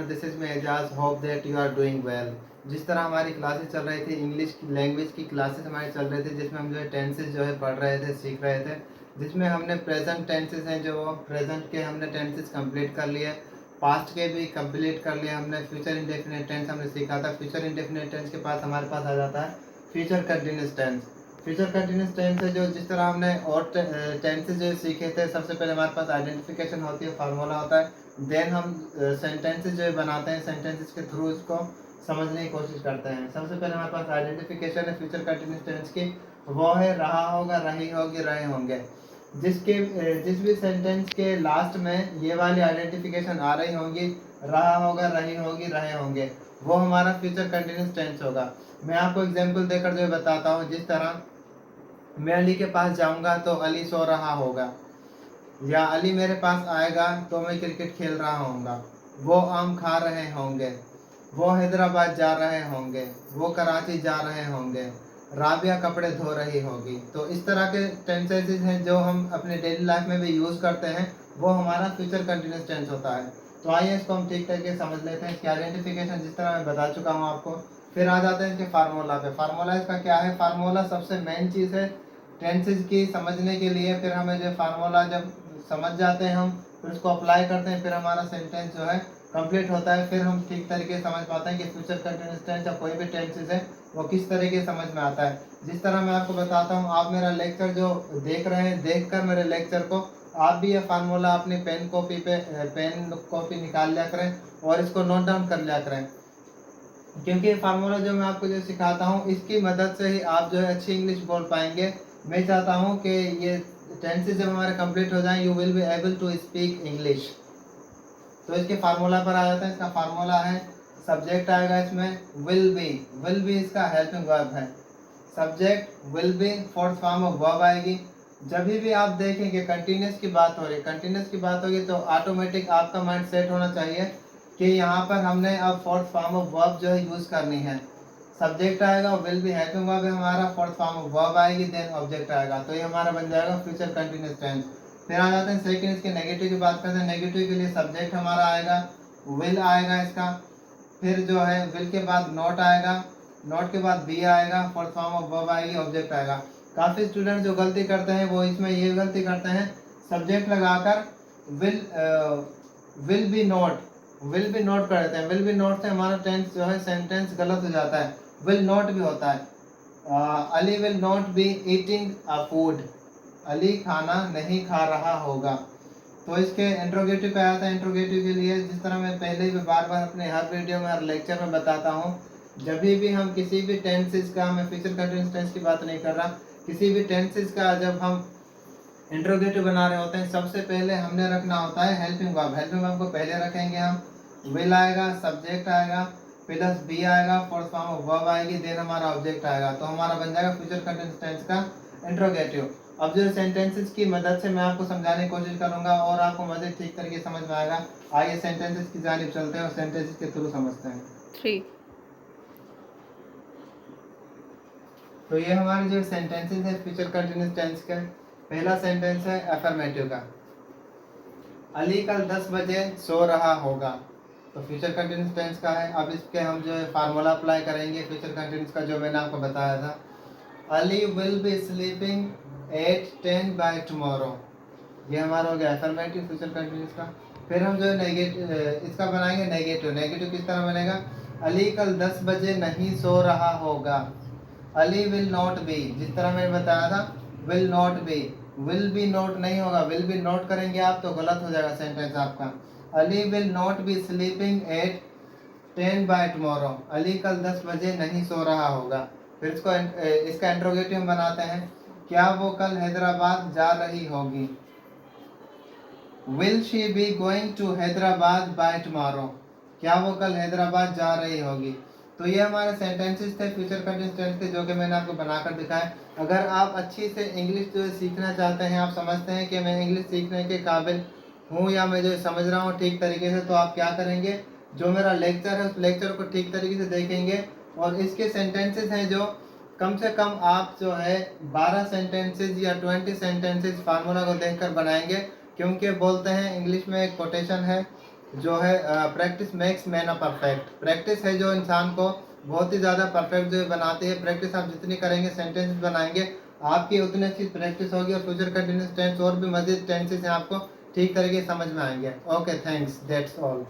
This is मैं Ejaz, hope that you are doing well. जिस तरह हमारी क्लासेस चल रही थी, इंग्लिश लैंग्वेज की क्लासेस हमारी चल रही थी, जिसमें हम जो है टेंसेस जो है पढ़ रहे थे, सीख रहे थे, जिसमें हमने प्रेजेंट टेंसेस हैं जो प्रेजेंट के हमने टेंसेस कंप्लीट कर लिए, पास्ट के भी कंप्लीट कर लिए हमने। फ्यूचर इंडेफिनिट टेंस हमने सीखा था। फ्यूचर इंडेफिनिट टेंस के पास हमारे पास आ जाता है future continuous tense. Future continuous tense है जो जिस तरह हमने और टेंसेस जो सीखे थे, सबसे पहले हमारे पास आइडेंटिफिकेशन होती है, फार्मूला होता है। देन हम सेंटेंसेस जो बनाते हैं, सेंटेंसेस के थ्रू इसको समझने की कोशिश करते हैं। सबसे पहले हमारे पास आइडेंटिफिकेशन है फ्यूचर कंटिन्यूस टेंस की, वो है रहा होगा, रही होगी, रहे होंगे। जिस भी सेंटेंस के लास्ट में ये वाली आइडेंटिफिकेशन आ रही होंगी, रहा होगा, रही होगी, रहे होंगे, वो हमारा फ्यूचर कंटिन्यूस टेंस होगा। मैं आपको एग्जांपल देकर जो बताता हूँ। जिस तरह मैं अली के पास जाऊंगा तो अली सो रहा होगा, या अली मेरे पास आएगा तो मैं क्रिकेट खेल रहा होऊंगा। वो आम खा रहे होंगे, वो हैदराबाद जा रहे होंगे, वो कराची जा रहे होंगे, राबिया कपड़े धो रही होगी। तो इस तरह के टेंसेस हैं जो हम अपने डेली लाइफ में भी यूज़ करते हैं, वो हमारा फ्यूचर कंटिन्यूस टेंस होता है। तो आइए इसको हम ठीक करके समझ लेते हैं। इसकी आइडेंटिफिकेशन जिस तरह मैं बता चुका हूँ आपको। फिर आ जाते हैं इसके फार्मूला पे। फार्मूला इसका क्या है? फार्मूला सबसे मेन चीज़ है टेंसेस की समझने के लिए। फिर हमें जो फार्मूला जब समझ जाते हैं हम, फिर उसको अप्लाई करते हैं, फिर हमारा सेंटेंस जो है कंप्लीट होता है। फिर हम ठीक तरीके से समझ पाते हैं कि फ्यूचर कंटिन्यूस टेंस या कोई भी टेंसेस है वो किस तरीके से समझ में आता है। जिस तरह मैं आपको बताता हूँ, आप मेरा लेक्चर जो देख रहे हैं, देखकर मेरे लेक्चर को आप भी ये फार्मूला अपनी पेन कॉपी निकाल लिया करें और इसको नोट डाउन कर लिया करें। क्योंकि ये फार्मूला जो मैं आपको जो सिखाता हूँ, इसकी मदद से ही आप जो है अच्छी इंग्लिश बोल पाएंगे। मैं चाहता हूँ कि ये टेंसेस जब हमारे कंप्लीट हो जाएं, you will be able to speak English. तो इसके फार्मूला पर आ जाता है। इसका फार्मूला है, सब्जेक्ट आएगा इसमें विल बी इसका हेल्पिंग वर्ब है। Subject will be, fourth form of verb आएगी। जब भी आप देखेंगे कंटिन्यूस की बात हो रही, कंटिन्यूस की बात होगी, तो ऑटोमेटिक आपका माइंड सेट होना चाहिए कि यहाँ पर हमने अब फोर्थ फॉर्म ऑफ वर्ब जो है यूज करनी है। सब्जेक्ट आएगा, विल बी हेल्पिंग वर्ब है हमारा, फोर्थ फॉर्म ऑफ वर्ब आएगी, देन ऑब्जेक्ट आएगा। तो ये हमारा बन जाएगा फ्यूचर कंटिन्यूस टेंस। फिर आ जाते हैं सेकंड, इसके नेगेटिव की बात करते हैं। नेगेटिव के लिए सब्जेक्ट हमारा आएगा, विल आएगा इसका। फिर जो है विल के बाद नॉट आएगा, नॉट के बाद बी आएगा, फोर्थ फॉर्म ऑफ वर्ब आएगी, ऑब्जेक्ट आएगा। काफ़ी स्टूडेंट जो गलती करते हैं वो इसमें ये गलती करते हैं, सब्जेक्ट लगाकर विल बी नॉट कर देते हैं। विल बी नॉट से हमारा टेंस जो है सेंटेंस गलत हो जाता है, विल नॉट भी होता है। Ali will not be eating a food, Ali खाना नहीं खा रहा होगा। तो इसके इंट्रोगेटिव पे आता है। इंट्रोगेटिव के लिए जिस तरह मैं पहले भी बार बार अपने हर वीडियो में, हर लेक्चर में बताता हूँ, जब भी हम किसी भी टेंसेस का, मैं फ्यूचर कंटिन्यूअस टेंस की बात नहीं कर रहा, किसी भी टेंसेस का जब हम इंट्रोगेटिव बना रहे होते हैं, सबसे पहले हमने रखना होता है हेल्पिंग वर्ब। हेल्पिंग वर्ब को पहले रखेंगे हम, विल आएगा, सब्जेक्ट आएगा, प्लस बी आएगा, फोर्थ फॉर्म ऑफ वर्ब आएगी, देन हमारा ऑब्जेक्ट आएगा। तो हमारा बन जाएगा फ्यूचर कंटिन्यूअस टेंस का इंट्रोगेटिव। अब जो सेंटेंसेस की मदद से मैं आपको समझाने की कोशिश करूंगा और आपको मज़े ठीक तरीके से समझ में आएगा। आइए सेंटेंसेस की जानिब चलते हैं और सेंटेंसेस के थ्रू समझते हैं। 3 तो ये हमारे जो सेंटेंसेस है फ्यूचर कंटिन्यूअस टेंस के, पहला सेंटेंस है अफर्मेटिव का, अली कल 10 बजे सो रहा होगा। तो फ्यूचर कंटिन्यूअस टेंस का है। अब इसके हम जो है फार्मूला अप्लाई करेंगे फ्यूचर कंटिन्यूअस का, जो मैंने आपको बताया था। Ali will be sleeping at 10 by tomorrow, ये हमारा हो गया अफर्मेटिव फ्यूचर कंटिन्यूअस का। फिर हम जो है नेगेटिव इसका बनाएंगे नेगेटिव। नेगेटिव किस तरह बनेगा? अली कल 10 बजे नहीं सो रहा होगा, अली विल नॉट बी, जिस तरह मैंने बताया था, will not be, will be not नहीं होगा, विल बी नॉट करेंगे आप तो गलत हो जाएगा सेंटेंस आपका। Ali will not be sleeping at 10 by tomorrow, Ali कल 10 बजे नहीं सो रहा होगा। फिर इसका इंट्रोगेटिव बनाते हैं, क्या वो कल हैदराबाद जा रही होगी, will she be going to Hyderabad by tomorrow, क्या वो कल हैदराबाद जा रही होगी। तो ये हमारे सेंटेंसेस थे फ्यूचर कंटिन्यूअस टेंस के, जो कि मैंने आपको बनाकर दिखाए। अगर आप अच्छी से इंग्लिश जो सीखना चाहते हैं, आप समझते हैं कि मैं इंग्लिश सीखने के काबिल हूँ या मैं जो समझ रहा हूँ ठीक तरीके से, तो आप क्या करेंगे, जो मेरा लेक्चर है उस लेक्चर को ठीक तरीके से देखेंगे। और इसके सेंटेंसेस हैं जो कम से कम आप जो है 12 सेंटेंसेस या 20 सेंटेंसेस फार्मूला को देखकर बनाएंगे। क्योंकि बोलते हैं इंग्लिश में एक कोटेशन है, जो है practice makes man a perfect. Practice है जो इंसान को बहुत ही ज़्यादा परफेक्ट जो है बनाती है। प्रैक्टिस आप जितनी करेंगे, सेंटेंसेस बनाएंगे, आपकी उतनी अच्छी प्रैक्टिस होगी और फ्यूचर कंटिन्यूस टेंस और भी मजीद टेंसेस हैं आपको ठीक तरीके से समझ में आएंगे। Okay, thanks, that's all.